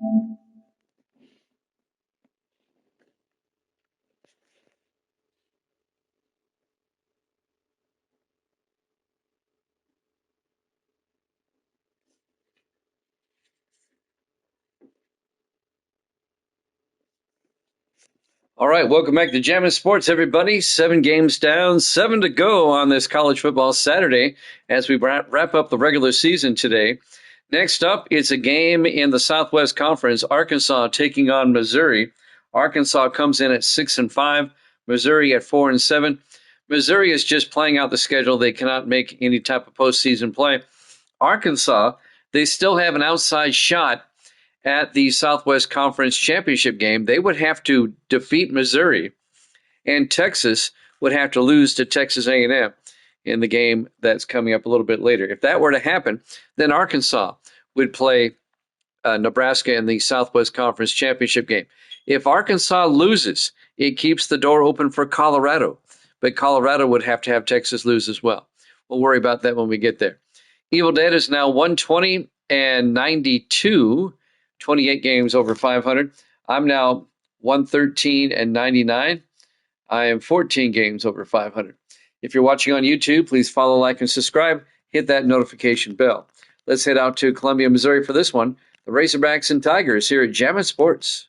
All right, welcome back to Jammin' Sports, everybody. 7 games down, 7 to go on this college football Saturday as we wrap up the regular season today. Next up, it's a game in the Southwest Conference, Arkansas taking on Missouri. Arkansas comes in at 6-5, Missouri at 4-7. Missouri is just playing out the schedule. They cannot make any type of postseason play. Arkansas, they still have an outside shot at the Southwest Conference Championship game. They would have to defeat Missouri, and Texas would have to lose to Texas A&M in the game that's coming up a little bit later. If that were to happen, then Arkansas would play Nebraska in the Southwest Conference Championship game. If Arkansas loses, it keeps the door open for Colorado, but Colorado would have to have Texas lose as well. We'll worry about that when we get there. Evil Dead is now 120-92. 28 games over 500. I'm now 113-99. I am 14 games over 500. If you're watching on YouTube, please follow, like, and subscribe. Hit that notification bell. Let's head out to Columbia, Missouri for this one. The Razorbacks and Tigers here at Jammin' Sports.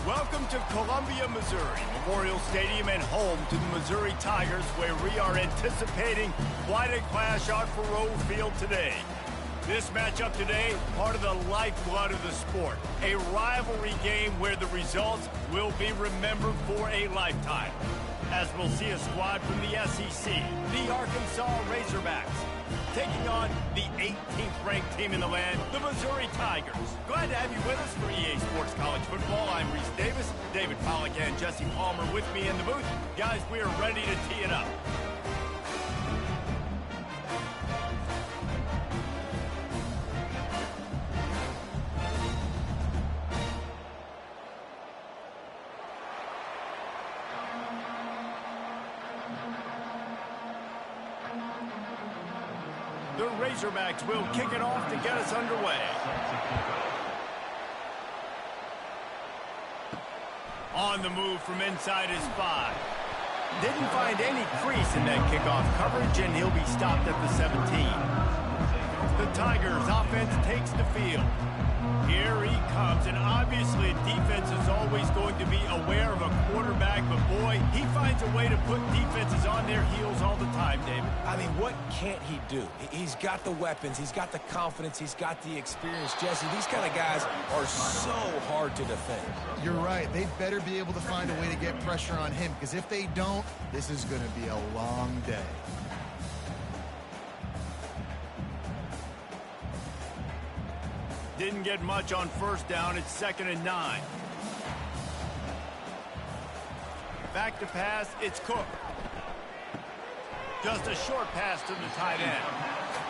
Welcome to Columbia, Missouri, Memorial Stadium and home to the Missouri Tigers, where we are anticipating quite a clash on Faroe Field today. This matchup today, part of the lifeblood of the sport, a rivalry game where the results will be remembered for a lifetime. As we'll see a squad from the SEC, the Arkansas Razorbacks, taking on the 18th ranked team in the land, the Missouri Tigers. Glad to have you with us for EA Sports College Football. I'm Reese Davis, David Pollack and Jesse Palmer with me in the booth. Guys, we are ready to tee it up. The Razorbacks will kick it off to get us underway. On the move from inside his 5. Didn't find any crease in that kickoff coverage, and he'll be stopped at the 17. The Tigers offense takes the field. Here he comes, and obviously defense is always going to be aware of a quarterback, but boy, he finds a way to put defenses on their heels all the time, David. I mean, what can't he do? He's got the weapons, he's got the confidence, he's got the experience. Jesse, these kind of guys are so hard to defend. You're right. They better be able to find a way to get pressure on him, because if they don't, this is going to be a long day. Didn't get much on first down. It's 2nd and 9. Back to pass. It's Cook. Just a short pass to the tight end.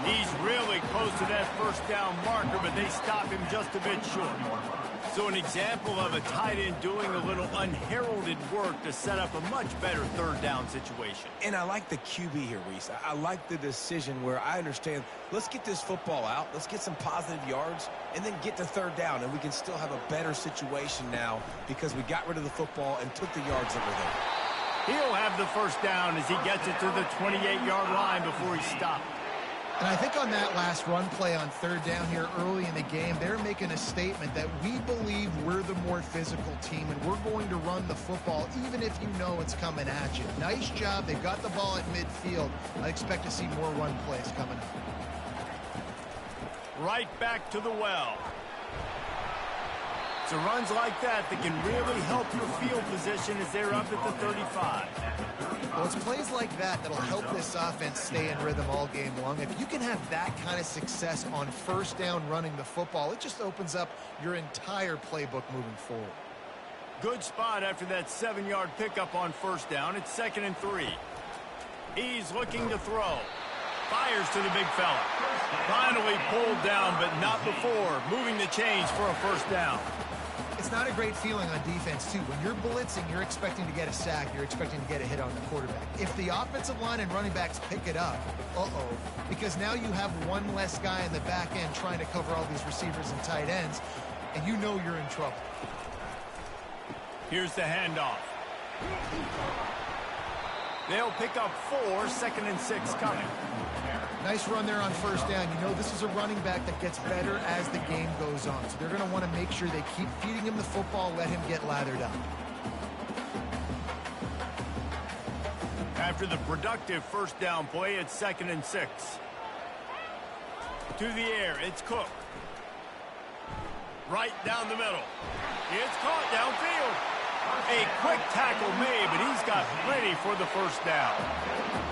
He's really close to that first down marker, but they stop him just a bit short. So an example of a tight end doing a little unheralded work to set up a much better third down situation. And I like the QB here, Reese. I like the decision where I understand, let's get this football out, let's get some positive yards, and then get to third down, and we can still have a better situation now because we got rid of the football and took the yards that were there. He'll have the first down as he gets it to the 28-yard line before he's stopped. And I think on that last run play on third down here early in the game, they're making a statement that we believe we're the more physical team and we're going to run the football even if you know it's coming at you. Nice job. They've got the ball at midfield. I expect to see more run plays coming up. Right back to the well. So runs like that can really help your field position as they're up at the 35. Well, it's plays like that that'll help this offense stay in rhythm all game long. If you can have that kind of success on first down running the football, it just opens up your entire playbook moving forward. Good spot after that 7-yard pickup on first down. It's 2nd and 3. He's looking to throw. Fires to the big fella. Finally pulled down, but not before. Moving the chains for a first down. It's not a great feeling on defense, too. When you're blitzing, you're expecting to get a sack. You're expecting to get a hit on the quarterback. If the offensive line and running backs pick it up, because now you have one less guy in the back end trying to cover all these receivers and tight ends, and you know you're in trouble. Here's the handoff. They'll pick up 4, 2nd and 6 coming. Nice run there on first down. You know this is a running back that gets better as the game goes on. So they're going to want to make sure they keep feeding him the football, let him get lathered up. After the productive first down play, it's 2nd and 6. To the air, it's Cook. Right down the middle. It's caught downfield. A quick tackle made, but he's got plenty for the first down.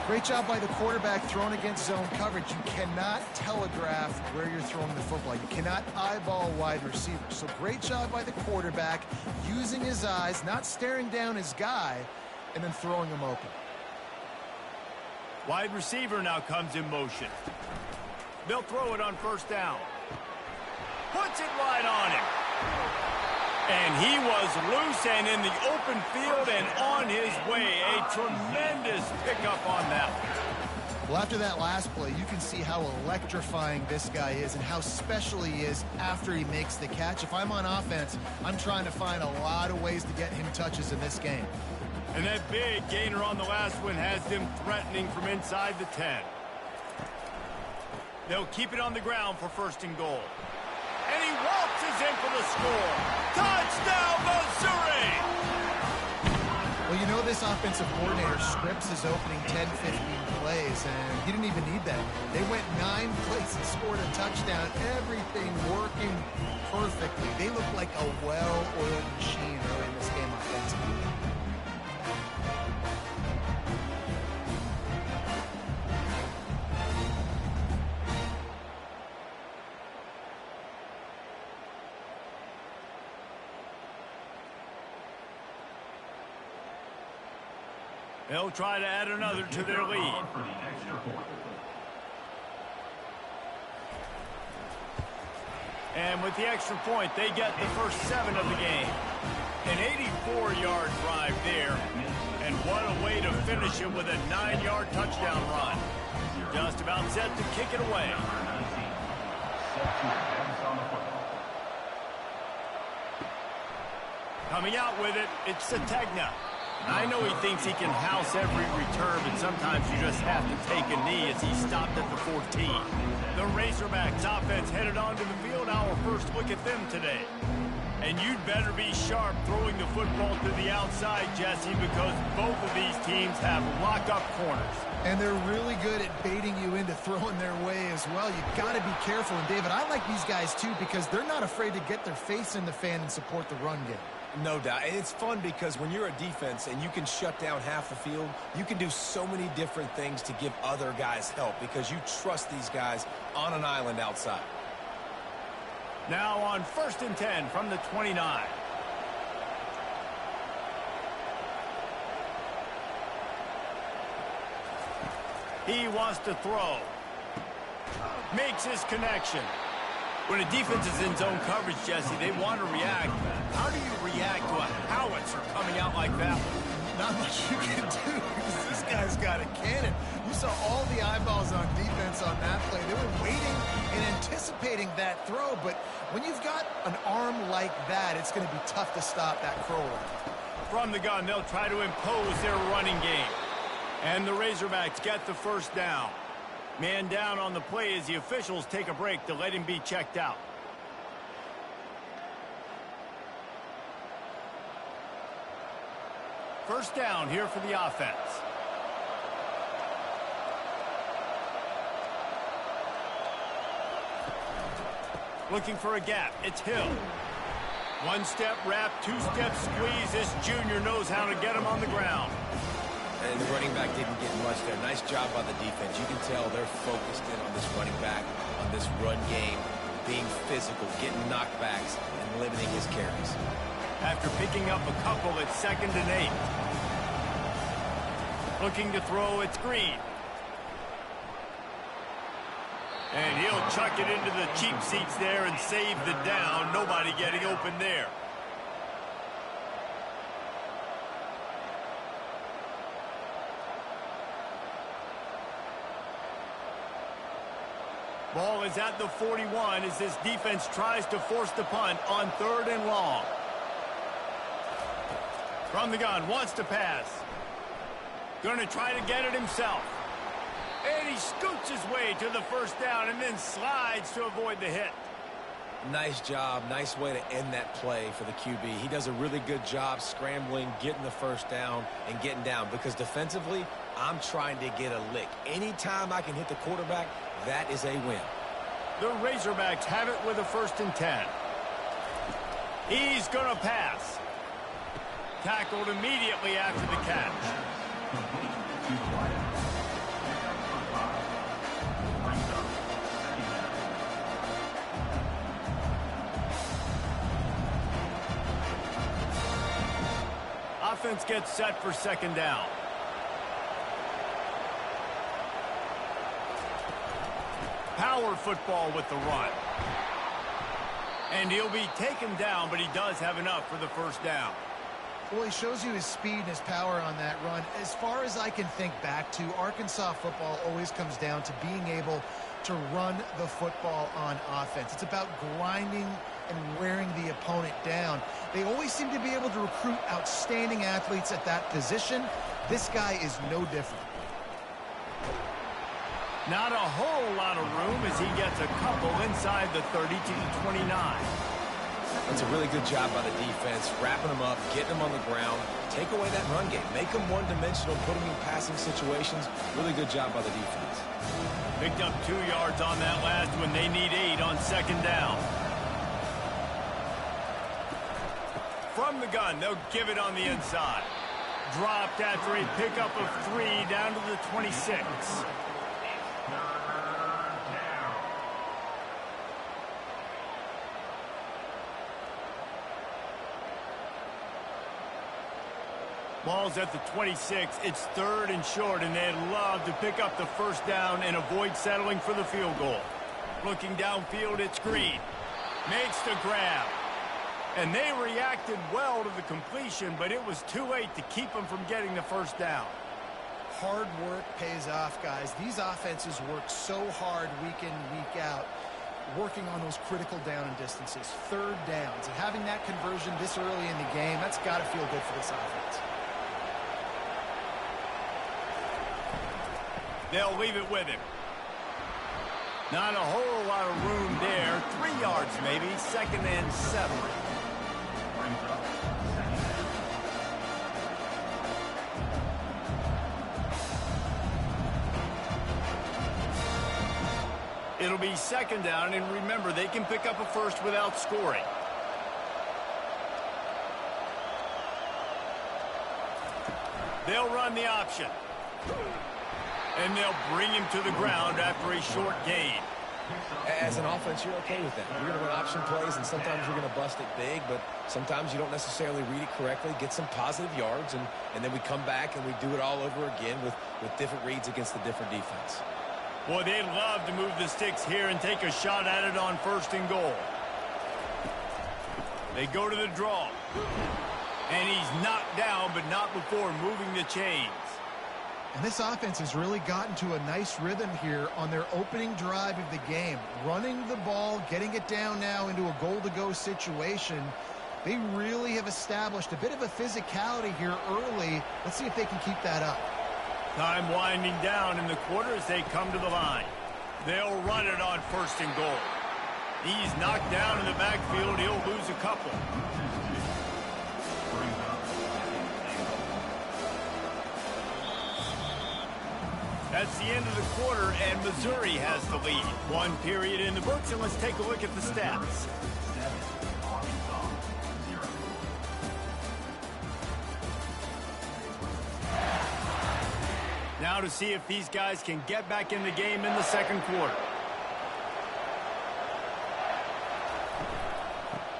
Great job by the quarterback throwing against zone coverage. You cannot telegraph where you're throwing the football. You cannot eyeball wide receivers. So great job by the quarterback using his eyes, not staring down his guy, and then throwing him open. Wide receiver now comes in motion. They'll throw it on first down. Puts it right on him. And he was loose and in the open field and on his way. A tremendous pickup on that one. Well, after that last play, you can see how electrifying this guy is and how special he is after he makes the catch. If I'm on offense, I'm trying to find a lot of ways to get him touches in this game. And that big gainer on the last one has them threatening from inside the 10. They'll keep it on the ground for 1st and goal. And he waltzes in for the score. Touchdown, Missouri! Well, you know this offensive coordinator scripts his opening 10, 15 plays, and he didn't even need that. They went 9 plays and scored a touchdown. Everything working perfectly. They look like a well-oiled machine early in this game offensively. They'll try to add another to their lead. And with the extra point, they get the first 7 of the game. An 84-yard drive there. And what a way to finish it with a 9-yard touchdown run. Just about set to kick it away. Coming out with it, it's Sategna. I know he thinks he can house every return, but sometimes you just have to take a knee as he stopped at the 14. The Razorbacks offense headed onto the field. Our first look at them today. And you'd better be sharp throwing the football to the outside, Jesse, because both of these teams have lock-up corners. And they're really good at baiting you into throwing their way as well. You've got to be careful. And, David, I like these guys, too, because they're not afraid to get their face in the fan and support the run game. No doubt. And it's fun because when you're a defense and you can shut down half the field, you can do so many different things to give other guys help because you trust these guys on an island outside. Now on 1st and 10 from the 29. He wants to throw. Makes his connection. When a defense is in zone coverage, Jesse, they want to react. How do you react to a howitzer coming out like that one? Not much you can do because this guy's got a cannon. You saw all the eyeballs on defense on that play. They were waiting and anticipating that throw, but when you've got an arm like that, it's going to be tough to stop that crow. From the gun, they'll try to impose their running game. And the Razorbacks get the first down. Man down on the play as the officials take a break to let him be checked out. First down here for the offense. Looking for a gap. It's Hill. One-step wrap, two-step squeeze. This junior knows how to get him on the ground. And the running back didn't get much there. Nice job by the defense. You can tell they're focused in on this running back, on this run game, being physical, getting knockbacks, and limiting his carries. After picking up a couple, it's 2nd and 8. Looking to throw, it's Green. And he'll chuck it into the cheap seats there and save the down. Nobody getting open there. Ball is at the 41 as this defense tries to force the punt on 3rd and long. From the gun, wants to pass. Going to try to get it himself. And he scoots his way to the first down and then slides to avoid the hit. Nice job. Nice way to end that play for the QB. He does a really good job scrambling, getting the first down, and getting down. Because defensively, I'm trying to get a lick. Anytime I can hit the quarterback, that is a win. The Razorbacks have it with a 1st and 10. He's going to pass. Tackled immediately after the catch. Offense gets set for 2nd down. Power football with the run. And he'll be taken down, but he does have enough for the 1st down. Well, he shows you his speed and his power on that run. As far as I can think back to, Arkansas football always comes down to being able to run the football on offense. It's about grinding and wearing the opponent down. They always seem to be able to recruit outstanding athletes at that position. This guy is no different. Not a whole lot of room as he gets a couple inside the 30 to the 29. That's a really good job by the defense, wrapping them up, getting them on the ground, take away that run game, make them one-dimensional, put them in passing situations. Really good job by the defense. Picked up 2 yards on that last one. They need 8 on 2nd down. From the gun, they'll give it on the inside. Dropped after a pickup of 3 down to the 26. Ball's at the 26. It's 3rd and short, and they'd love to pick up the 1st down and avoid settling for the field goal. Looking downfield, it's Green. Makes the grab. And they reacted well to the completion, but it was too late to keep them from getting the 1st down. Hard work pays off, guys. These offenses work so hard week in, week out, working on those critical down and distances, 3rd downs. And having that conversion this early in the game, that's got to feel good for this offense. They'll leave it with him. Not a whole lot of room there. 3 yards maybe. 2nd and 7. It'll be 2nd down, and remember, they can pick up a 1st without scoring. They'll run the option. And they'll bring him to the ground after a short gain. As an offense, you're okay with that. You're going to run option plays, and sometimes you're going to bust it big, but sometimes you don't necessarily read it correctly, get some positive yards, and then we come back and we do it all over again with different reads against the different defense. Boy, they'd love to move the sticks here and take a shot at it on 1st and goal. They go to the draw. And he's knocked down, but not before moving the chains. And this offense has really gotten to a nice rhythm here on their opening drive of the game. Running the ball, getting it down now into a goal-to-go situation. They really have established a bit of a physicality here early. Let's see if they can keep that up. Time winding down in the quarter as they come to the line. They'll run it on 1st and goal. He's knocked down in the backfield. He'll lose a couple. That's the end of the quarter, and Missouri has the lead. 1 period in the books, and let's take a look at the stats. Now to see if these guys can get back in the game in the 2nd quarter.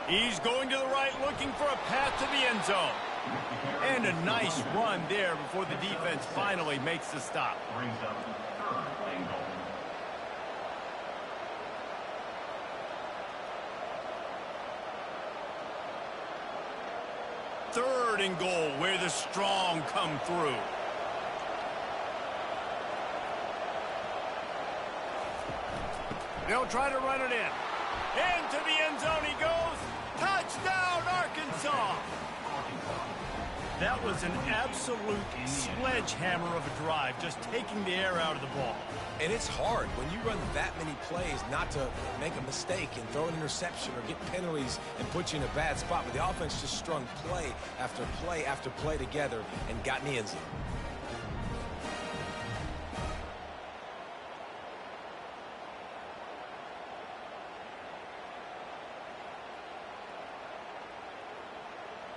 He's going to the right, looking for a path to the end zone. And a nice run there before the defense finally makes the stop. 3rd and goal, where the strong come through. They'll try to run it in. Into the end zone he goes. Touchdown, Arkansas! That was an absolute sledgehammer of a drive, just taking the air out of the ball. And it's hard when you run that many plays not to make a mistake and throw an interception or get penalties and put you in a bad spot. But the offense just strung play after play after play together and got in the end zone.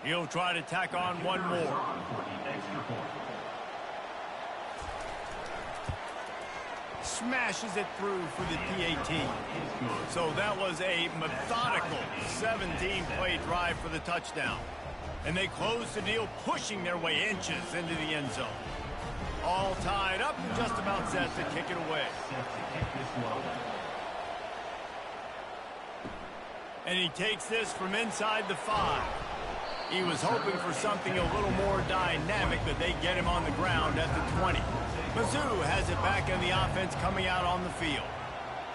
He'll try to tack on one more. Smashes it through for the PAT. So that was a methodical 17-play drive for the touchdown. And they close the deal, pushing their way inches into the end zone. All tied up and just about set to kick it away. And he takes this from inside the 5. He was hoping for something a little more dynamic, but they get him on the ground at the 20. Mizzou has it back in the offense coming out on the field.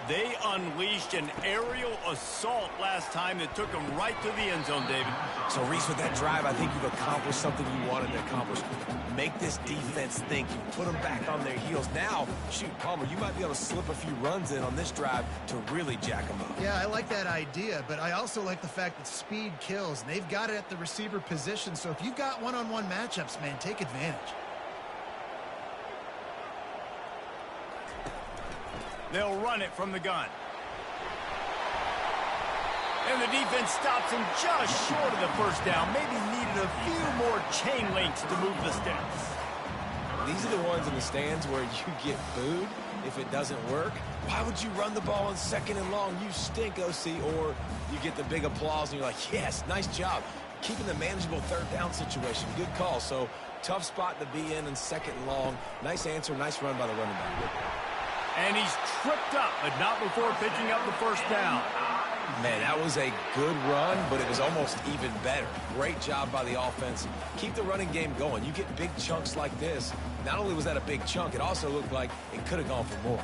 They unleashed an aerial assault last time that took them right to the end zone, David. So, Reese, with that drive, I think you've accomplished something you wanted to accomplish. Make this defense think. You put them back on their heels. Now, shoot, Palmer, you might be able to slip a few runs in on this drive to really jack them up. Yeah, I like that idea, but I also like the fact that speed kills. And they've got it at the receiver position, so if you've got one-on-one matchups, man, take advantage. They'll run it from the gun. And the defense stops him just short of the first down. Maybe needed a few more chain links to move the sticks. These are the ones in the stands where you get booed if it doesn't work. Why would you run the ball on 2nd and long? You stink, OC. Or you get the big applause and you're like, yes, nice job. Keeping the manageable 3rd down situation. Good call. So tough spot to be in 2nd and long. Nice answer, nice run by the running back. And he's tripped up, but not before picking up the first down. Man, that was a good run, but it was almost even better. Great job by the offense. Keep the running game going. You get big chunks like this. Not only was that a big chunk, it also looked like it could have gone for more.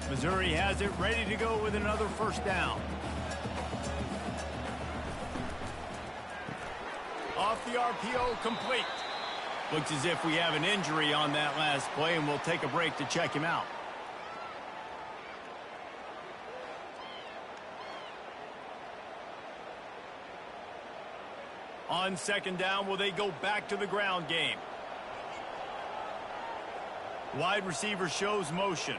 Missouri has it ready to go with another first down. Off the RPO, complete. Looks as if we have an injury on that last play, and we'll take a break to check him out. On 2nd down, will they go back to the ground game? Wide receiver shows motion.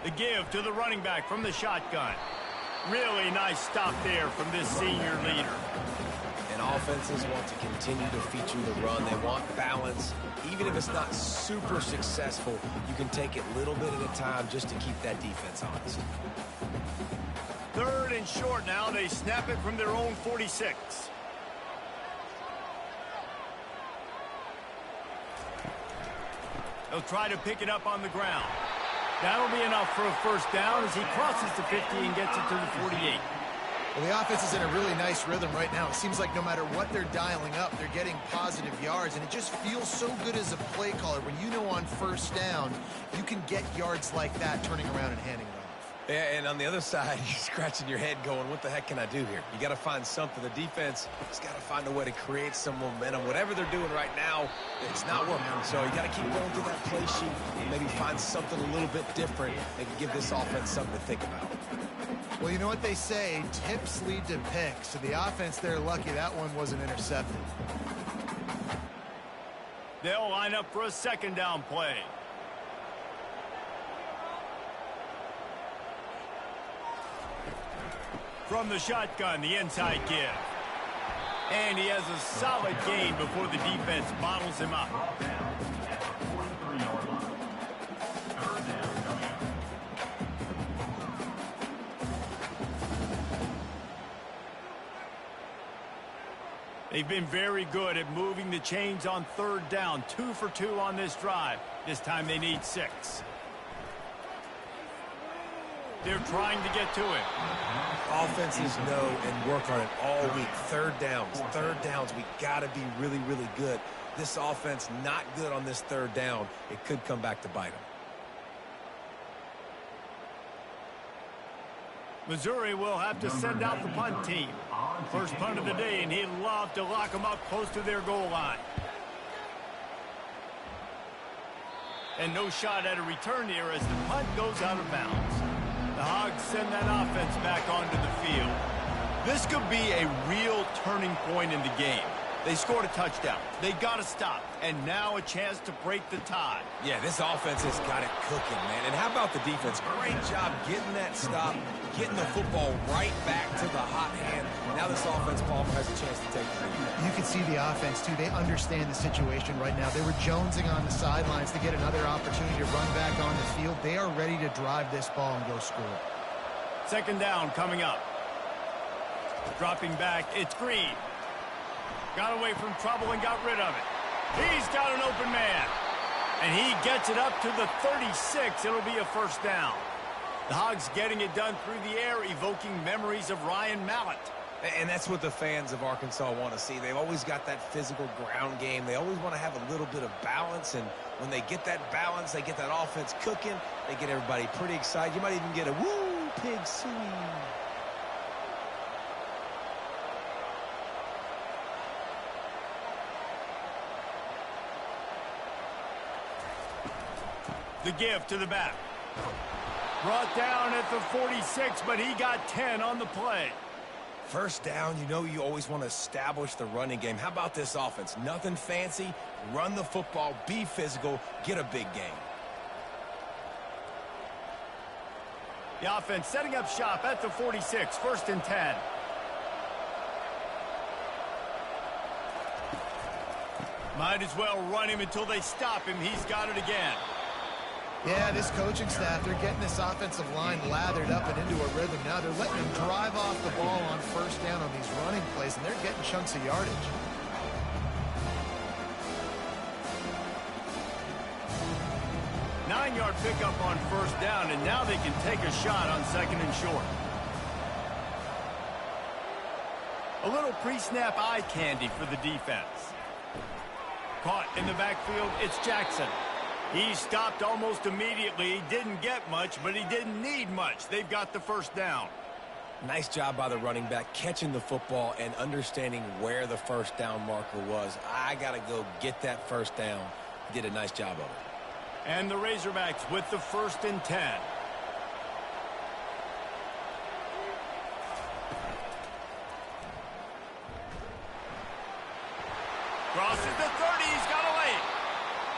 The give to the running back from the shotgun. Really nice stop there from this senior leader. And offenses want to continue to feature the run. They want balance. Even if it's not super successful, you can take it little bit at a time just to keep that defense honest. 3rd and short now. They snap it from their own 46. They'll try to pick it up on the ground. That'll be enough for a first down as he crosses the 50 and gets it to the 48. Well, the offense is in a really nice rhythm right now. It seems like no matter what they're dialing up, they're getting positive yards, and it just feels so good as a play caller when you know on first down you can get yards like that turning around and handing it off. Yeah, and on the other side, you're scratching your head going, what the heck can I do here? You got to find something. The defense has got to find a way to create some momentum. Whatever they're doing right now, it's not working. So you got to keep going through that play sheet and maybe find something a little bit different that can give this offense something to think about. Well, you know what they say, tips lead to picks. So the offense, they're lucky that one wasn't intercepted. They'll line up for a 2nd down play. From the shotgun, the inside give. And he has a solid gain before the defense bottles him up. They've been very good at moving the chains on 3rd down. 2 for 2 on this drive. This time they need 6. They're trying to get to it. defenses know and work on it all week. Third downs. We got to be really, really good. This offense not good on this third down. It could come back to bite them. Missouri will have to send out the punt team. First punt of the day, and he'd love to lock them up close to their goal line. And no shot at a return here as the punt goes out of bounds. The Hogs send that offense back onto the field. This could be a real turning point in the game. They scored a touchdown. They got to stop. And now a chance to break the tie. Yeah, this offense has got it cooking, man. And how about the defense? Great job getting that stop, getting the football right back to the hot hand. Now this offense, Palmer, has a chance to take the lead. You can see the offense, too. They understand the situation right now. They were jonesing on the sidelines to get another opportunity to run back on the field. They are ready to drive this ball and go score. Second down coming up. Dropping back, it's Green. Got away from trouble and got rid of it. He's got an open man. And he gets it up to the 36. It'll be a first down. The Hogs getting it done through the air, evoking memories of Ryan Mallett. And that's what the fans of Arkansas want to see. They've always got that physical ground game. They always want to have a little bit of balance. And when they get that balance, they get that offense cooking, they get everybody pretty excited. You might even get a woo, pig sooie. The give to the back. Brought down at the 46, but he got 10 on the play. First down, you know you always want to establish the running game. How about this offense? Nothing fancy. Run the football, be physical, get a big gain. The offense setting up shop at the 46, first and 10. Might as well run him until they stop him. He's got it again. Yeah, this coaching staff, they're getting this offensive line lathered up and into a rhythm now. They're letting them drive off the ball on first down on these running plays, and they're getting chunks of yardage. Nine-yard pickup on first down, and now they can take a shot on second and short. A little pre-snap eye candy for the defense. Caught in the backfield, it's Jackson. He stopped almost immediately. He didn't get much, but he didn't need much. They've got the first down. Nice job by the running back, catching the football and understanding where the first down marker was. I got to go get that first down. He did a nice job of it. And the Razorbacks with the first and 10. Crosses the 30. He's got a lane.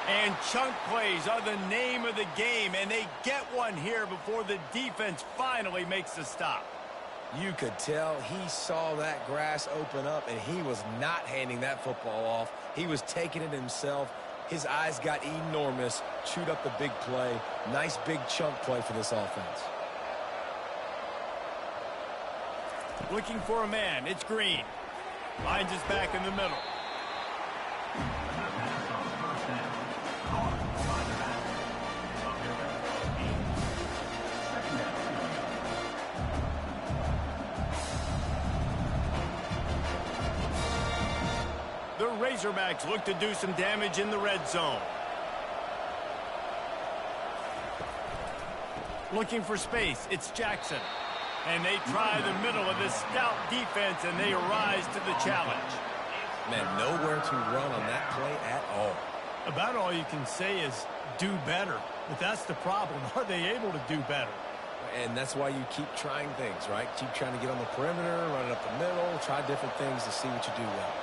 And chunk plays are the name of the game, and they get one here before the defense finally makes the stop. You could tell he saw that grass open up, and he was not handing that football off. He was taking it himself. His eyes got enormous, chewed up the big play. Nice big chunk play for this offense. Looking for a man. It's Green. Finds his back in the middle. The Razorbacks look to do some damage in the red zone. Looking for space, it's Jackson. And they try the middle of this stout defense, and they rise to the challenge. Man, nowhere to run on that play at all. About all you can say is do better. But that's the problem. Are they able to do better? And that's why you keep trying things, right? Keep trying to get on the perimeter, run it up the middle, try different things to see what you do well.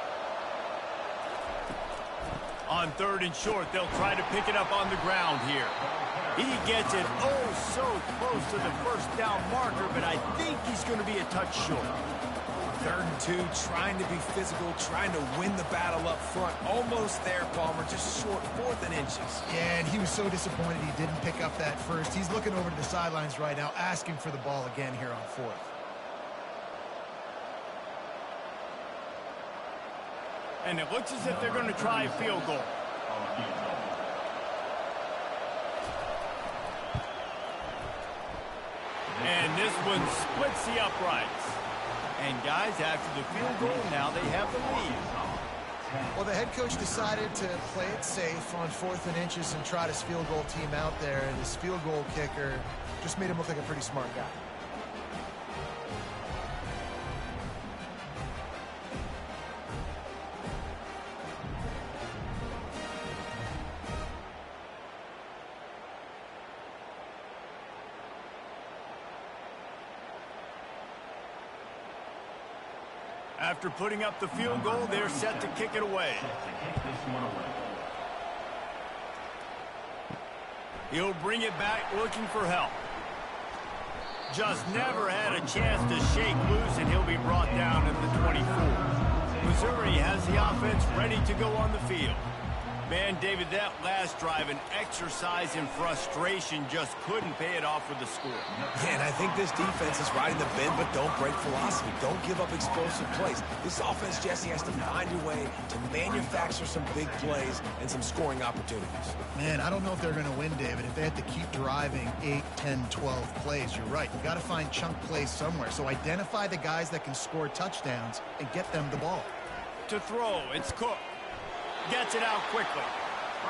On third and short, they'll try to pick it up on the ground here. He gets it oh so close to the first down marker, but I think he's going to be a touch short. Third and 2, trying to be physical, trying to win the battle up front. Almost there, Palmer, just short, 4th and inches. Yeah, and he was so disappointed he didn't pick up that first. He's looking over to the sidelines right now, asking for the ball again here on 4th. And it looks as if they're going to try a field goal. And this one splits the uprights. And guys, after the field goal, now they have the lead. Well, the head coach decided to play it safe on 4th and inches and trot his field goal team out there, and his field goal kicker just made him look like a pretty smart guy. After putting up the field goal, they're set to kick it away. He'll bring it back looking for help. Just never had a chance to shake loose, and he'll be brought down at the 24. Missouri has the offense ready to go on the field. Man, David, that last drive, an exercise in frustration, just couldn't pay it off with the score. Yeah, and I think this defense is riding the bend, but don't break philosophy. Don't give up explosive plays. This offense, Jesse, has to find a way to manufacture some big plays and some scoring opportunities. Man, I don't know if they're going to win, David, if they have to keep driving 8, 10, 12 plays. You're right. You got to find chunk plays somewhere. So identify the guys that can score touchdowns and get them the ball. To throw, it's Cook. Gets it out quickly.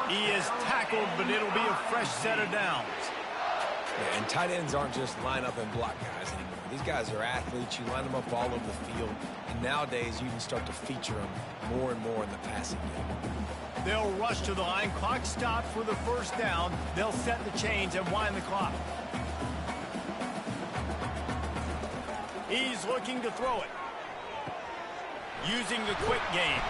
He is tackled, but it'll be a fresh set of downs. Yeah, and tight ends aren't just line up and block guys anymore. These guys are athletes. You line them up all over the field. And nowadays, you can start to feature them more and more in the passing game. They'll rush to the line. Clock stopped for the first down. They'll set the chains and wind the clock. He's looking to throw it. Using the quick game.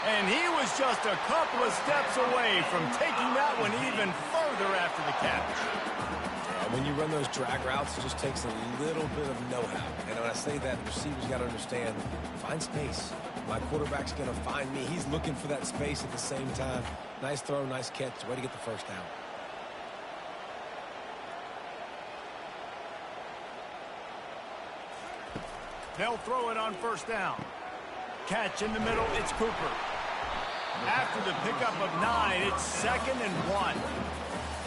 And he was just a couple of steps away from taking that one even further after the catch. Yeah, when you run those drag routes, it just takes a little bit of know-how. And when I say that, the receivers got to understand, find space. My quarterback's going to find me. He's looking for that space at the same time. Nice throw, nice catch. Way to get the first down. They'll throw it on first down. Catch in the middle, it's Cooper. After the pickup of 9, it's 2nd and 1.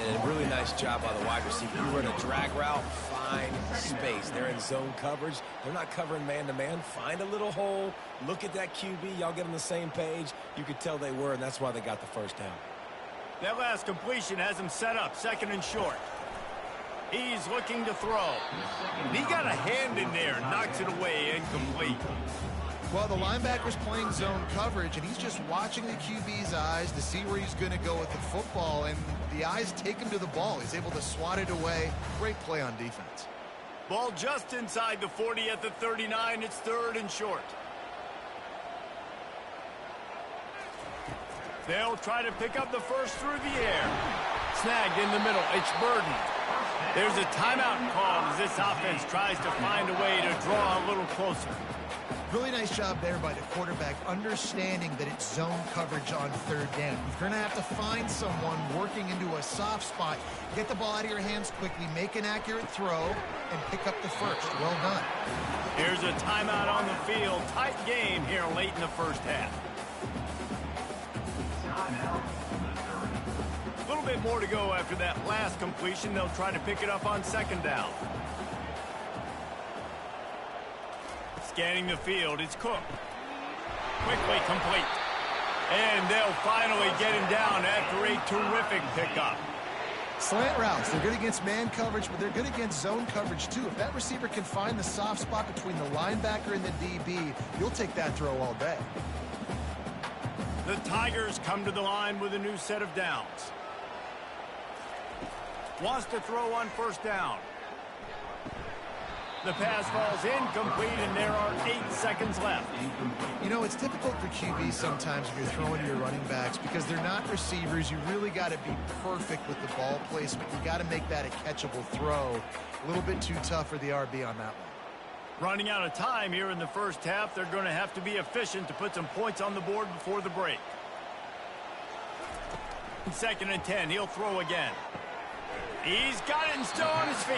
And a really nice job by the wide receiver. You run a drag route, find space. They're in zone coverage. They're not covering man-to-man. Find a little hole. Look at that QB. Y'all get on the same page. You could tell they were, and that's why they got the first down. That last completion has him set up, 2nd and short. He's looking to throw. He got a hand in there, knocks it away, incomplete. Well, the linebacker's playing zone coverage, and he's just watching the QB's eyes to see where he's going to go with the football, and the eyes take him to the ball. He's able to swat it away. Great play on defense. Ball just inside the 40 at the 39. It's 3rd and short. They'll try to pick up the first through the air. Snagged in the middle. It's Burden. There's a timeout called as this offense tries to find a way to draw a little closer. Really nice job there by the quarterback, understanding that it's zone coverage on 3rd down. You're going to have to find someone working into a soft spot, get the ball out of your hands quickly, make an accurate throw, and pick up the first. Well done. Here's a timeout on the field. Tight game here late in the first half. A little bit more to go after that last completion. They'll try to pick it up on 2nd down. Scanning the field, it's Cook. Quickly complete. And they'll finally get him down after a terrific pickup. Slant routes, they're good against man coverage, but they're good against zone coverage too. If that receiver can find the soft spot between the linebacker and the DB, you'll take that throw all day. The Tigers come to the line with a new set of downs. Wants to throw on first down. The pass falls incomplete, and there are 8 seconds left. You know, it's difficult for QBs sometimes when you're throwing to your running backs because they're not receivers. You really got to be perfect with the ball placement. You got to make that a catchable throw. A little bit too tough for the RB on that one. Running out of time here in the first half, they're going to have to be efficient to put some points on the board before the break. 2nd and 10, he'll throw again. He's got it and still on his feet.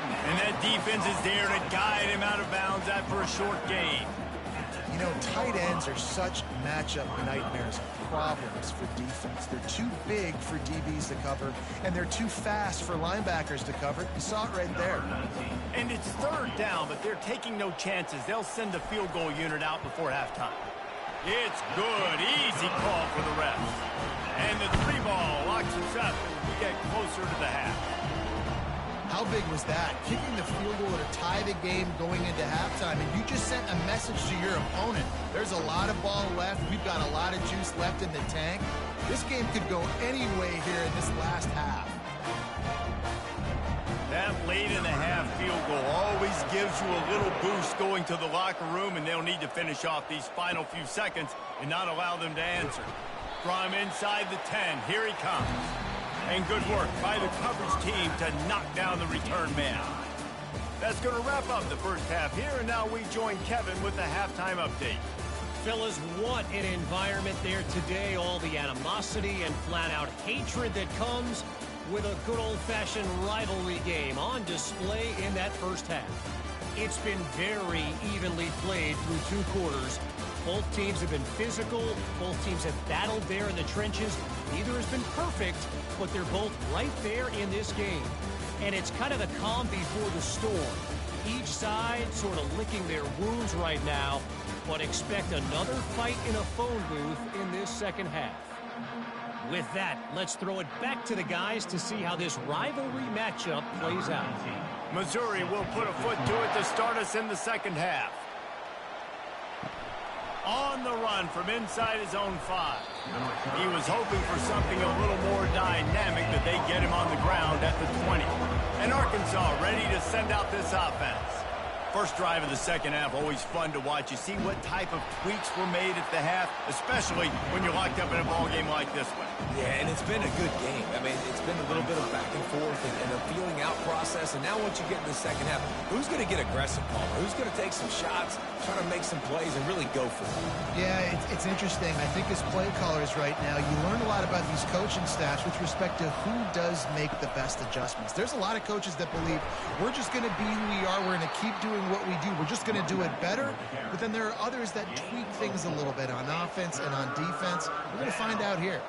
And that defense is there to guide him out of bounds after a short gain. You know, tight ends are such matchup nightmares and problems for defense. They're too big for DBs to cover, and they're too fast for linebackers to cover. You saw it right there. And it's third down, but they're taking no chances. They'll send the field goal unit out before halftime. It's good. Easy call for the refs. And the 3 ball locks us up as we get closer to the half. How big was that? Kicking the field goal to tie the game going into halftime, and you just sent a message to your opponent. There's a lot of ball left. We've got a lot of juice left in the tank. This game could go any way here in this last half. That late in the half field goal always gives you a little boost going to the locker room, and they'll need to finish off these final few seconds and not allow them to answer. From inside the 10, here he comes. And good work by the coverage team to knock down the return man. That's going to wrap up the first half here, and now we join Kevin with the halftime update. Fellas, what an environment there today. All the animosity and flat-out hatred that comes with a good old-fashioned rivalry game on display in that first half. It's been very evenly played through 2 quarters. Both teams have been physical. Both teams have battled there in the trenches. Neither has been perfect, but they're both right there in this game. And it's kind of the calm before the storm. Each side sort of licking their wounds right now, but expect another fight in a phone booth in this second half. With that, let's throw it back to the guys to see how this rivalry matchup plays out. Missouri will put a foot to it to start us in the second half. On the run from inside his own 5. He was hoping for something a little more dynamic, but they get him on the ground at the 20. And Arkansas ready to send out this offense. First drive of the second half, always fun to watch. You see what type of tweaks were made at the half, especially when you're locked up in a ball game like this one. Yeah, and it's been a good game. I mean, it's been a little bit of back and forth and a feeling out process. And now once you get in the second half, who's going to get aggressive, Palmer? Who's going to take some shots, try to make some plays, and really go for it? Yeah, it's interesting. I think as play callers right now, you learn a lot about these coaching staffs with respect to who does make the best adjustments. There's a lot of coaches that believe we're just going to be who we are. We're going to keep doing what we do. We're just going to do it better. But then there are others that tweak things a little bit on offense and on defense. We're going to find out here.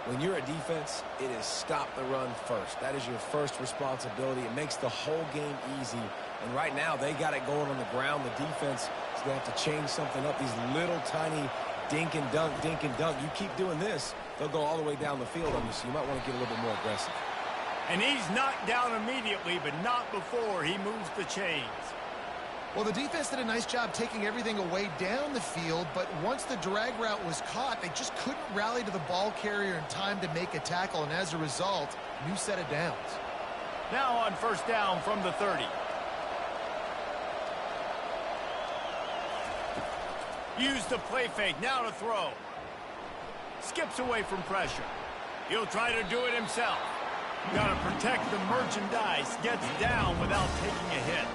When you're a defense, it is stop the run first. That is your first responsibility. It makes the whole game easy. And right now, they got it going on the ground. The defense is going to have to change something up. These little tiny dink and dunk, dink and dunk. You keep doing this, they'll go all the way down the field on you, so you might want to get a little bit more aggressive. And he's knocked down immediately, but not before he moves the chains. Well, the defense did a nice job taking everything away down the field, but once the drag route was caught, they just couldn't rally to the ball carrier in time to make a tackle, and as a result, new set of downs. Now on first down from the 30. Use the play fake, now to throw. Skips away from pressure. He'll try to do it himself. Got to protect the merchandise, gets down without taking a hit.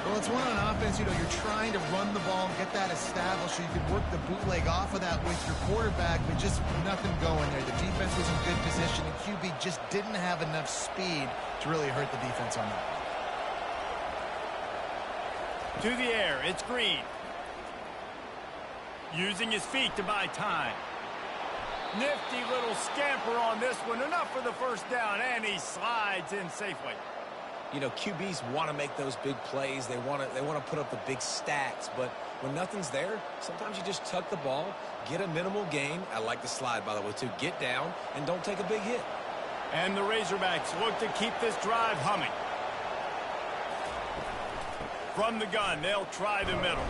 Well, it's one on offense. You know, you're trying to run the ball and get that established so you can work the bootleg off of that with your quarterback, but just nothing going there. The defense was in good position, and QB just didn't have enough speed to really hurt the defense on that. To the air, it's Green. Using his feet to buy time. Nifty little scamper on this one. Enough for the first down, and he slides in safely. You know, QBs want to make those big plays. They want to put up the big stats. But when nothing's there, sometimes you just tuck the ball, get a minimal gain. I like the slide, by the way, too. Get down and don't take a big hit. And the Razorbacks look to keep this drive humming. From the gun, they'll try the middle.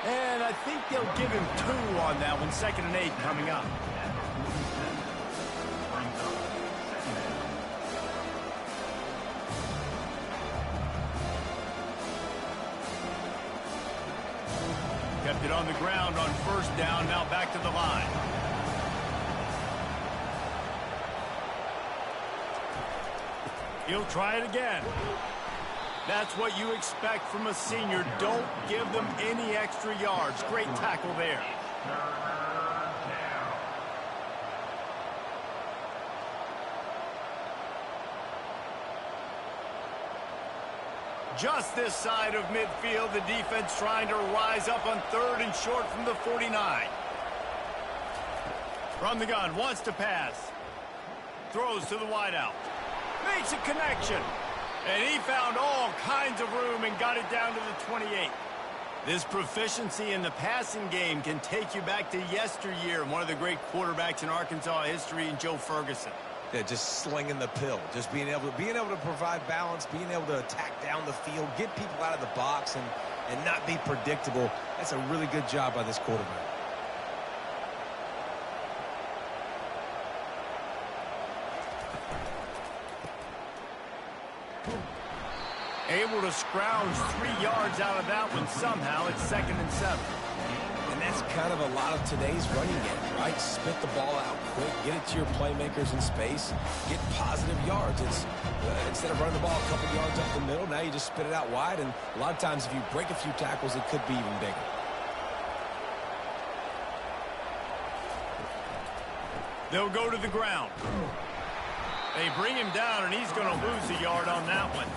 And I think they'll give him 2 on that one. 2nd and 8 coming up. Kept it on the ground on first down. Now back to the line. He'll try it again. That's what you expect from a senior. Don't give them any extra yards. Great tackle there. Just this side of midfield, the defense trying to rise up on 3rd and short from the 49. From the gun, wants to pass. Throws to the wideout. Makes a connection. And he found all kinds of room and got it down to the 28. This proficiency in the passing game can take you back to yesteryear, one of the great quarterbacks in Arkansas history, in Joe Ferguson. Yeah, just slinging the pill, just being able to provide balance, being able to attack down the field, get people out of the box, and not be predictable. That's a really good job by this quarterback. Able to scrounge 3 yards out of that one somehow. It's 2nd and 7. And that's kind of a lot of today's running game, right? Spit the ball out quick, get it to your playmakers in space, get positive yards. It's instead of running the ball a couple yards up the middle, now you just spit it out wide, and a lot of times if you break a few tackles, it could be even bigger. They'll go to the ground. They bring him down, and he's going to lose a yard on that one.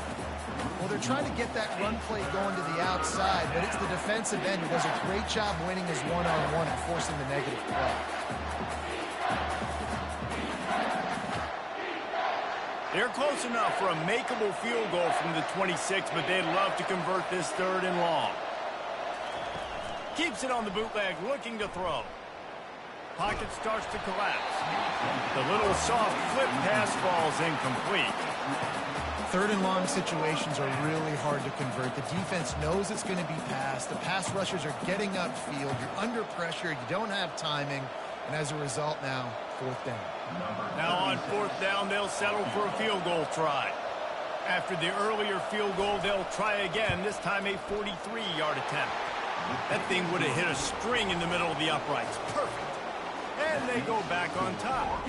Well, they're trying to get that run play going to the outside, but it's the defensive end who does a great job winning his one-on-one and forcing the negative play. They're close enough for a makeable field goal from the 26, but they'd love to convert this 3rd and long. Keeps it on the bootleg, looking to throw. Pocket starts to collapse. The little soft flip pass falls incomplete. 3rd and long situations are really hard to convert. The defense knows it's going to be passed. The pass rushers are getting upfield. You're under pressure. You don't have timing. And as a result now, 4th down. Now on 4th down, they'll settle for a field goal try. After the earlier field goal, they'll try again, this time a 43-yard attempt. That thing would have hit a string in the middle of the uprights. Perfect. And they go back on top.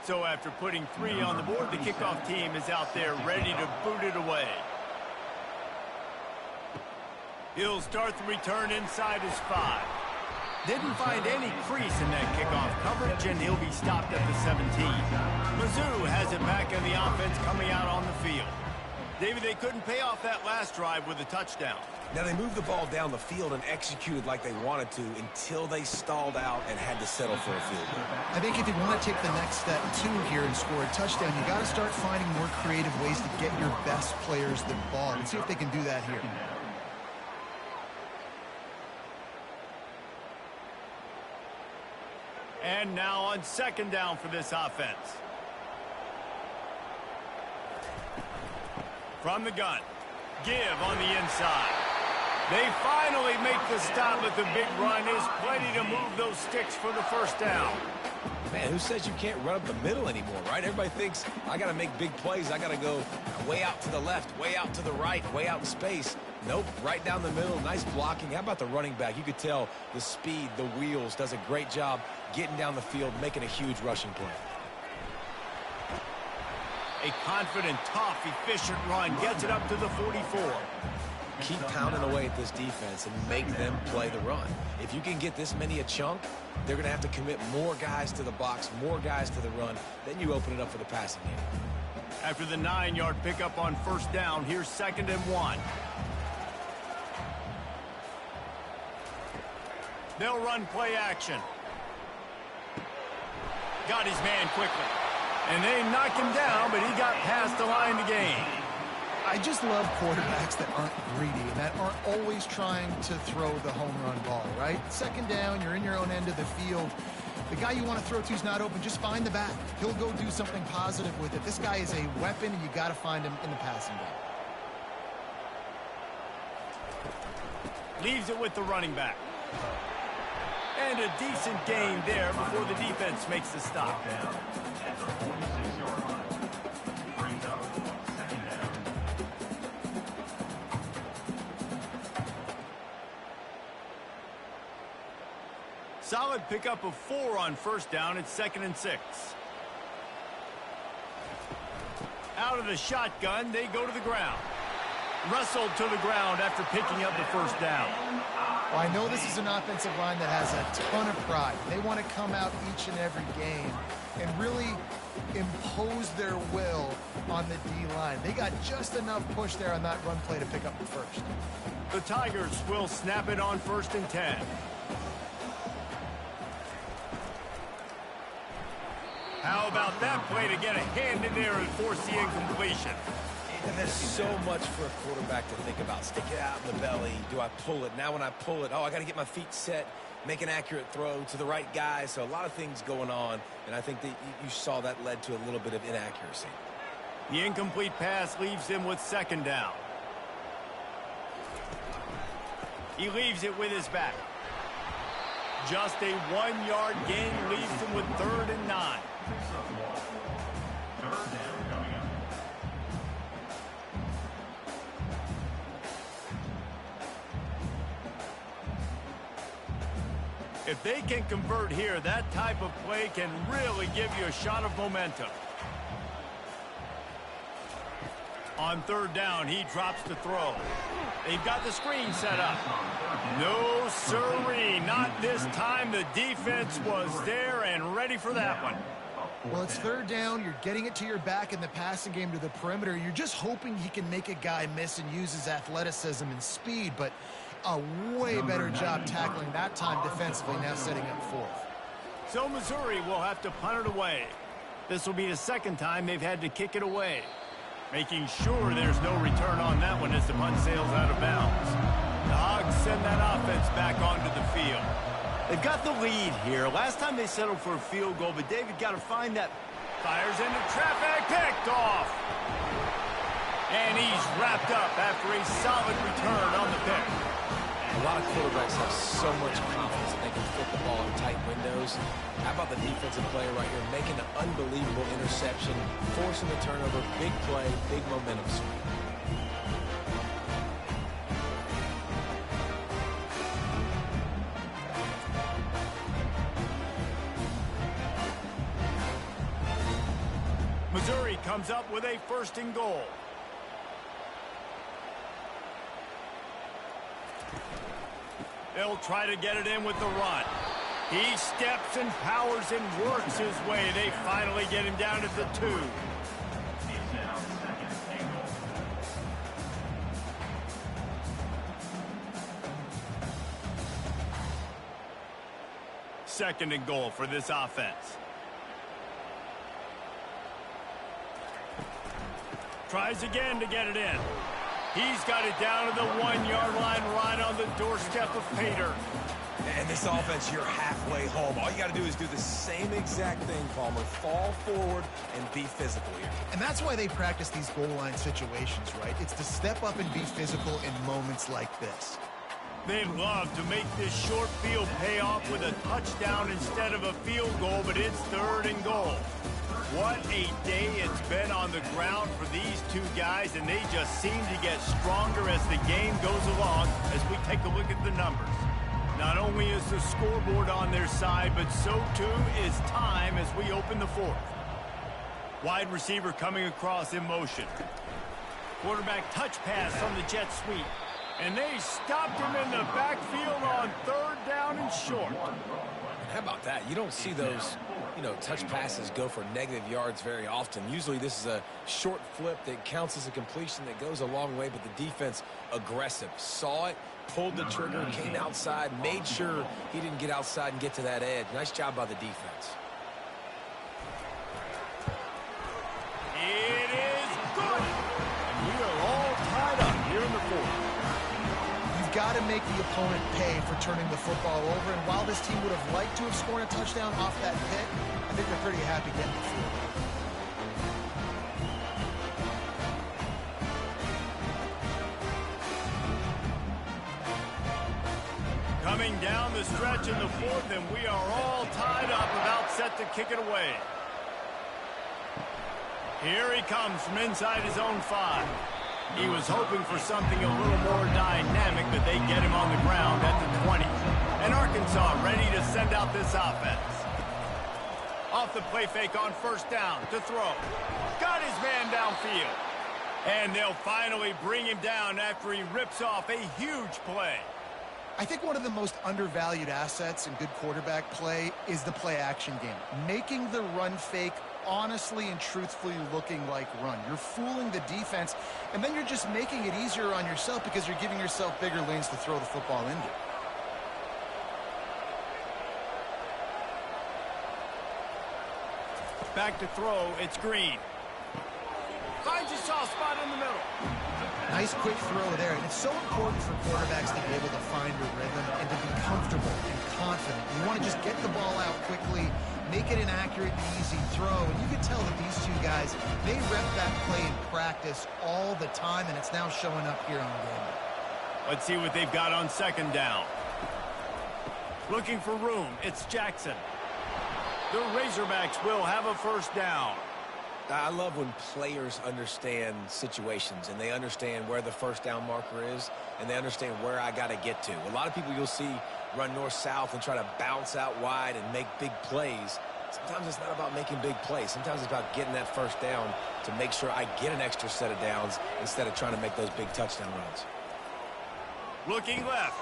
So after putting 3 on the board, the kickoff team is out there ready to boot it away. He'll start the return inside his 5. Didn't find any crease in that kickoff coverage, and he'll be stopped at the 17. Mizzou has it back in the offense coming out on the field. David, they couldn't pay off that last drive with a touchdown. Now, they moved the ball down the field and executed like they wanted to until they stalled out and had to settle for a field goal. I think if you want to take the next step, too, here and score a touchdown, you got to start finding more creative ways to get your best players the ball. Let's see if they can do that here. And now on 2nd down for this offense. From the gun. Give on the inside. They finally make the stop at the big run. There's plenty to move those sticks for the 1st down. Man, who says you can't run up the middle anymore, right? Everybody thinks, I got to make big plays. I got to go way out to the left, way out to the right, way out in space. Nope, right down the middle. Nice blocking. How about the running back? You could tell the speed, the wheels, does a great job getting down the field, making a huge rushing play. A confident, tough, efficient run gets it up to the 44. Keep pounding away at this defense and make them play the run. If you can get this many a chunk, they're going to have to commit more guys to the box, more guys to the run. Then you open it up for the passing game. After the 9-yard pickup on 1st down, here's 2nd and 1. They'll run play action. Got his man quickly. And they knocked him down, but he got past the line to gain. I just love quarterbacks that aren't greedy and that aren't always trying to throw the home run ball, right? 2nd down, you're in your own end of the field. The guy you want to throw to is not open. Just find the back. He'll go do something positive with it. This guy is a weapon, and you got to find him in the passing game. Leaves it with the running back. And a decent gain there before the defense makes the stop. Solid pickup of 4 on first down. It's 2nd and 6. Out of the shotgun, they go to the ground. Wrestled to the ground after picking up the first down. Well, I know this is an offensive line that has a ton of pride. They want to come out each and every game and really impose their will on the D-line. They got just enough push there on that run play to pick up the first. The Tigers will snap it on 1st and 10. How about that play to get a hand in there and force the incompletion? And there's so much for a quarterback to think about. Stick it out in the belly. Do I pull it? Now when I pull it, I got to get my feet set, make an accurate throw to the right guy. So a lot of things going on, and I think that you saw that led to a little bit of inaccuracy. The incomplete pass leaves him with 2nd down. He leaves it with his back. Just a 1-yard gain leaves him with 3rd and 9. If they can convert here, that type of play can really give you a shot of momentum. On 3rd down, he drops the throw. They've got the screen set up. No siree, not this time. The defense was there and ready for that one. Well, it's 3rd down. You're getting it to your back in the passing game to the perimeter. You're just hoping he can make a guy miss and use his athleticism and speed, but a way better job tackling that time defensively, now setting up 4th. So Missouri will have to punt it away. This will be the 2nd time they've had to kick it away. Making sure there's no return on that one as the punt sails out of bounds. The Hogs send that offense back onto the field. They've got the lead here. Last time they settled for a field goal, but David got to find that. Fires into traffic, picked off. And he's wrapped up after a solid return on the pick. A lot of quarterbacks have so much confidence that they can flip the ball in tight windows. How about the defensive player right here making an unbelievable interception, forcing the turnover, big play, big momentum swing. Missouri comes up with a 1st and goal. They'll try to get it in with the run. He steps and powers and works his way. They finally get him down at the 2. Second and goal for this offense. Tries again to get it in. He's got it down to the 1-yard line right on the doorstep of Pater. And this offense, you're halfway home. All you got to do is do the same exact thing, Palmer. Fall forward and be physical here. And that's why they practice these goal line situations, right? It's to step up and be physical in moments like this. They'd love to make this short field pay off with a touchdown instead of a field goal, but it's 3rd and goal. What a day it's been on the ground for these two guys, and they just seem to get stronger as the game goes along as we take a look at the numbers. Not only is the scoreboard on their side, but so too is time as we open the 4th. Wide receiver coming across in motion. Quarterback touch pass on the jet sweep. And they stopped him in the backfield on 3rd down and short. How about that? You don't see those, touch passes go for negative yards very often. Usually this is a short flip that counts as a completion that goes a long way, but the defense aggressive. Saw it, pulled the trigger, came outside, made sure he didn't get outside and get to that edge. Nice job by the defense. It is good. And we are all tied up here in the 4th. Got to make the opponent pay for turning the football over, and while this team would have liked to have scored a touchdown off that pick, I think they're pretty happy getting the field. Coming down the stretch in the 4th, and we are all tied up, about set to kick it away. Here he comes from inside his own 5. He was hoping for something a little more dynamic, but they get him on the ground at the 20. And Arkansas ready to send out this offense. Off the play fake on first down to throw. Got his man downfield. And they'll finally bring him down after he rips off a huge play. I think one of the most undervalued assets in good quarterback play is the play-action game. Making the run fake honestly and truthfully looking like run. You're fooling the defense, and then you're just making it easier on yourself because you're giving yourself bigger lanes to throw the football into. Back to throw, it's Green. Finds a soft spot in the middle. Nice quick throw there, and it's so important for quarterbacks to be able to find a rhythm and to be comfortable and confident. You want to just get the ball out quickly, make it an accurate and easy throw, and you can tell that these two guys, they rep that play in practice all the time, and it's now showing up here on game day. Let's see what they've got on second down. Looking for room, it's Jackson. The Razorbacks will have a first down. I love when players understand situations and they understand where the first down marker is and they understand where I got to get to. A lot of people you'll see run north-south and try to bounce out wide and make big plays. Sometimes it's not about making big plays. Sometimes it's about getting that first down to make sure I get an extra set of downs instead of trying to make those big touchdown runs. Looking left.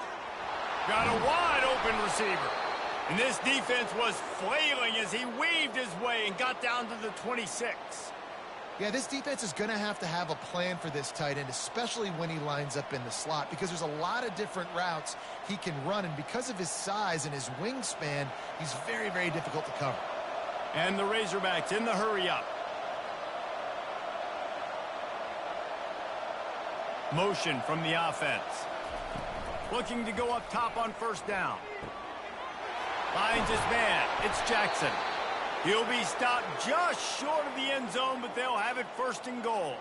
Got a wide-open receiver. And this defense was flailing as he weaved his way and got down to the 26. Yeah, this defense is going to have a plan for this tight end, especially when he lines up in the slot, because there's a lot of different routes he can run, and because of his size and his wingspan, he's very, very difficult to cover. And the Razorbacks in the hurry-up. Motion from the offense. Looking to go up top on first down. Finds his man. It's Jackson. He'll be stopped just short of the end zone, but they'll have it first and goal.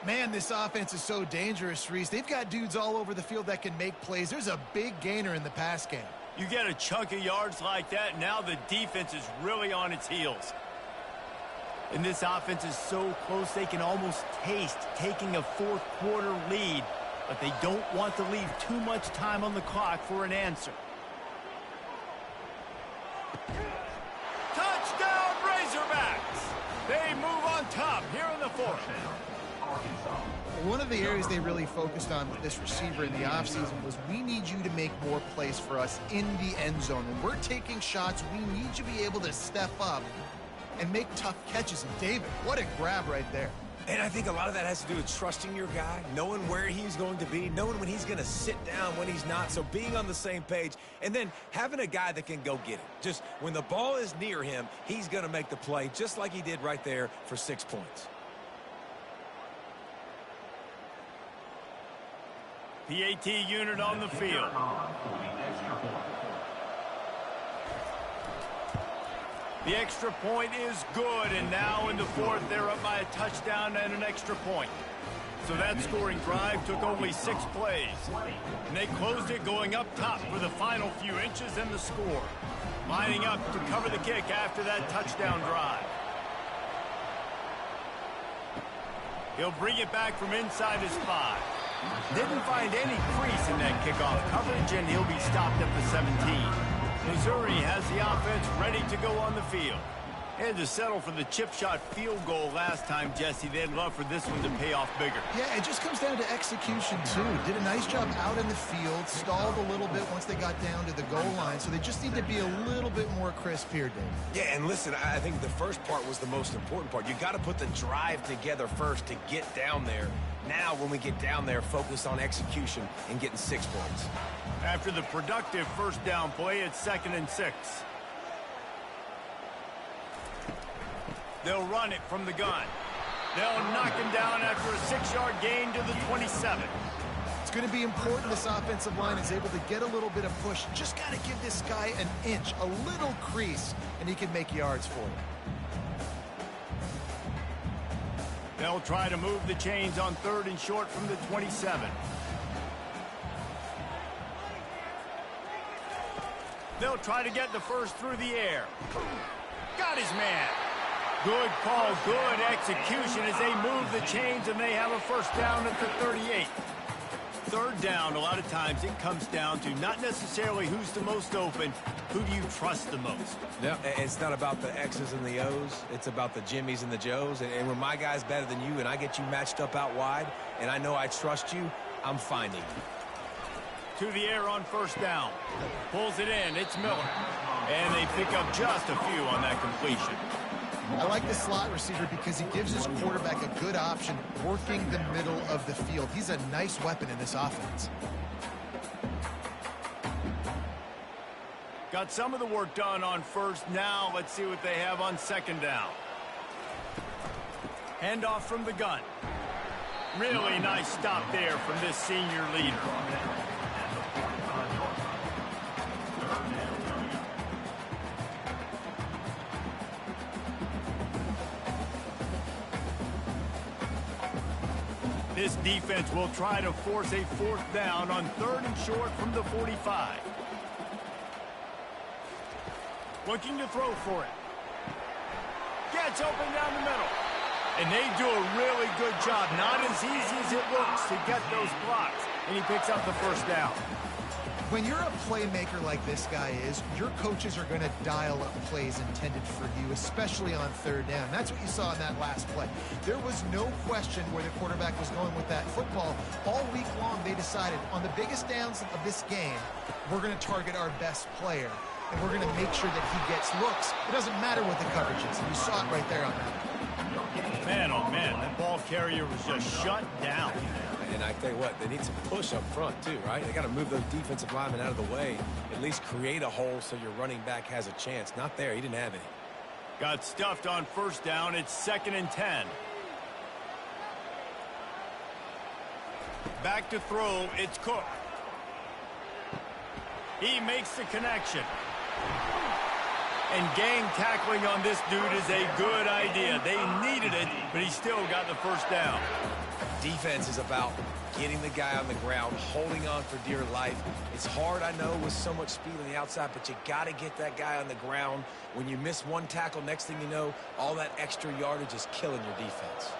Man, this offense is so dangerous, Reese. They've got dudes all over the field that can make plays. There's a big gainer in the pass game. You get a chunk of yards like that, now the defense is really on its heels. And this offense is so close they can almost taste taking a fourth-quarter lead, but they don't want to leave too much time on the clock for an answer. Touchdown, Razorbacks! They move on top here in the fourth. One of the areas they really focused on with this receiver in the offseason was we need you to make more plays for us in the end zone. When we're taking shots, we need you to be able to step up and make tough catches. And David, what a grab right there. And I think a lot of that has to do with trusting your guy, knowing where he's going to be, knowing when he's going to sit down, when he's not, so being on the same page, and then having a guy that can go get it. Just when the ball is near him, he's going to make the play, just like he did right there for 6 points. PAT unit on the field. The extra point is good, and now in the fourth, they're up by a touchdown and an extra point. So that scoring drive took only 6 plays. And they closed it going up top for the final few inches and the score. Lining up to cover the kick after that touchdown drive. He'll bring it back from inside his 5. Didn't find any crease in that kickoff coverage, and he'll be stopped at the 17. Missouri has the offense ready to go on the field. They had to settle for the chip shot field goal last time, Jesse. They'd love for this one to pay off bigger. Yeah, it just comes down to execution, too. Did a nice job out in the field, stalled a little bit once they got down to the goal line, so they just need to be a little bit more crisp here, Dave. Yeah, and listen, I think the first part was the most important part. You got to put the drive together first to get down there. Now, when we get down there, focus on execution and getting 6 points. After the productive first down play, it's 2nd and 6. They'll run it from the gun. They'll knock him down after a 6-yard gain to the 27. It's going to be important this offensive line is able to get a little bit of push. Just got to give this guy an inch, a little crease, and he can make yards for you. They'll try to move the chains on 3rd and short from the 27. They'll try to get the first through the air. Got his man. Good call, good execution as they move the chains, and they have a first down at the 38. Third down, a lot of times it comes down to not necessarily who's the most open, who do you trust the most? No, it's not about the X's and the O's. It's about the Jimmies and the Joes. And when my guy's better than you and I get you matched up out wide and I know I trust you, I'm finding you. To the air on first down. Pulls it in. It's Miller. And they pick up just a few on that completion. I like the slot receiver because he gives his quarterback a good option working the middle of the field. He's a nice weapon in this offense. Got some of the work done on first. Now let's see what they have on second down. Handoff from the gun. Really nice stop there from this senior leader. This defense will try to force a fourth down on third and short from the 45. Looking to throw for it. Gets open down the middle. And they do a really good job. Not as easy as it looks to get those blocks. And he picks up the first down. When you're a playmaker like this guy is, your coaches are going to dial up plays intended for you, especially on third down. That's what you saw in that last play. There was no question where the quarterback was going with that football. All week long, they decided on the biggest downs of this game, we're going to target our best player, and we're going to make sure that he gets looks. It doesn't matter what the coverage is, and you saw it right there on that. Man, oh man, that ball carrier was just shut down. And I tell you what, they need some push up front too, right? They got to move those defensive linemen out of the way, at least create a hole so your running back has a chance. Not there. He didn't have any. Got stuffed on first down. It's 2nd and 10. Back to throw. It's Cook. He makes the connection. And gang tackling on this dude is a good idea. They needed it, but he still got the first down. Defense is about getting the guy on the ground, holding on for dear life. It's hard, I know, with so much speed on the outside, but you got to get that guy on the ground. When you miss one tackle, next thing you know, all that extra yardage is killing your defense.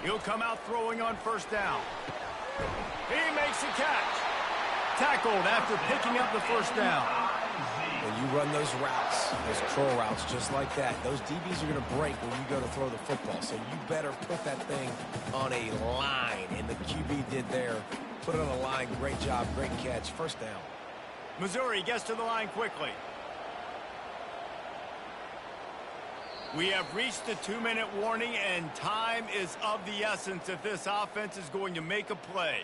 He'll come out throwing on first down. He makes the catch. Tackled after picking up the first down. When you run those routes, those curl routes just like that, those DBs are going to break when you go to throw the football. So you better put that thing on a line. And the QB did there. Put it on a line. Great job. Great catch. First down. Missouri gets to the line quickly. We have reached the 2-minute warning, and time is of the essence if this offense is going to make a play.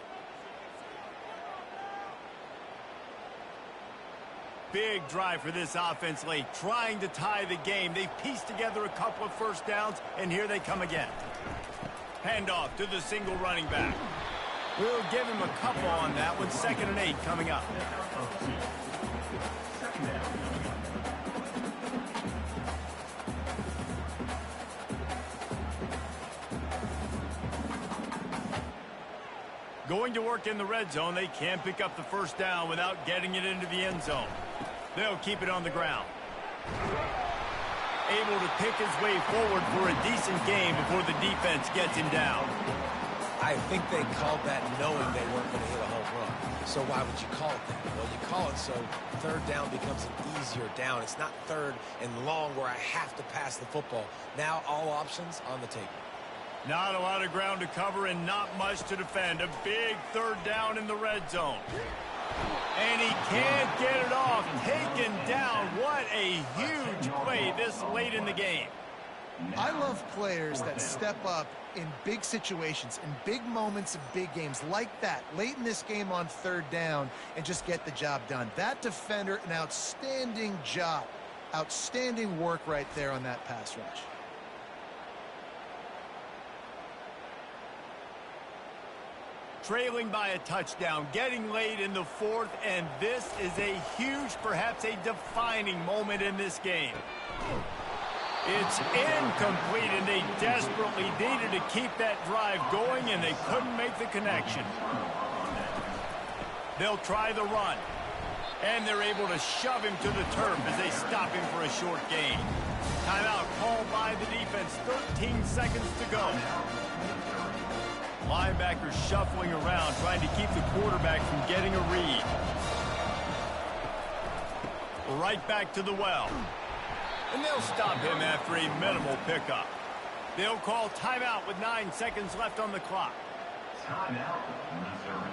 Big drive for this offense late, trying to tie the game. They've pieced together a couple of first downs, and here they come again. Handoff to the single running back. We'll give him a couple on that one. 2nd and 8 coming up. Going to work in the red zone. They can't pick up the first down without getting it into the end zone. They'll keep it on the ground. Able to pick his way forward for a decent game before the defense gets him down. I think they called that knowing they weren't going to hit a home run. So why would you call it that? Well, you call it so third down becomes an easier down. It's not third and long where I have to pass the football. Now all options on the table. Not a lot of ground to cover and not much to defend. A big third down in the red zone. And he can't get it off. Taken down. What a huge play this late in the game. I love players that step up in big situations, in big moments of big games like that, late in this game on third down, and just get the job done. That defender, an outstanding job. Outstanding work right there on that pass rush. Trailing by a touchdown, getting late in the fourth, and this is a huge, perhaps a defining moment in this game. It's incomplete, and they desperately needed to keep that drive going, and they couldn't make the connection. They'll try the run. And they're able to shove him to the turf as they stop him for a short gain. Timeout called by the defense. 13 seconds to go. Linebackers shuffling around, trying to keep the quarterback from getting a read. Right back to the well. And they'll stop him after a minimal pickup. They'll call timeout with 9 seconds left on the clock. Timeout, Missouri.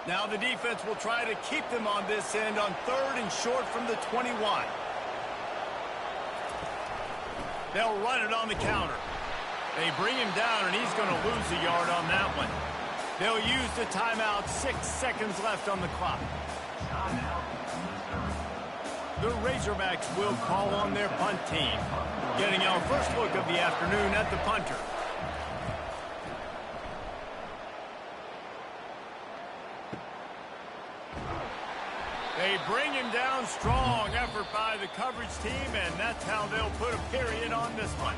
Now the defense will try to keep them on this end on 3rd and short from the 21. They'll run it on the counter. They bring him down, and he's going to lose a yard on that one. They'll use the timeout. 6 seconds left on the clock. The Razorbacks will call on their punt team. Getting our first look of the afternoon at the punter. They bring him down. Strong effort by the coverage team, and that's how they'll put a period on this one.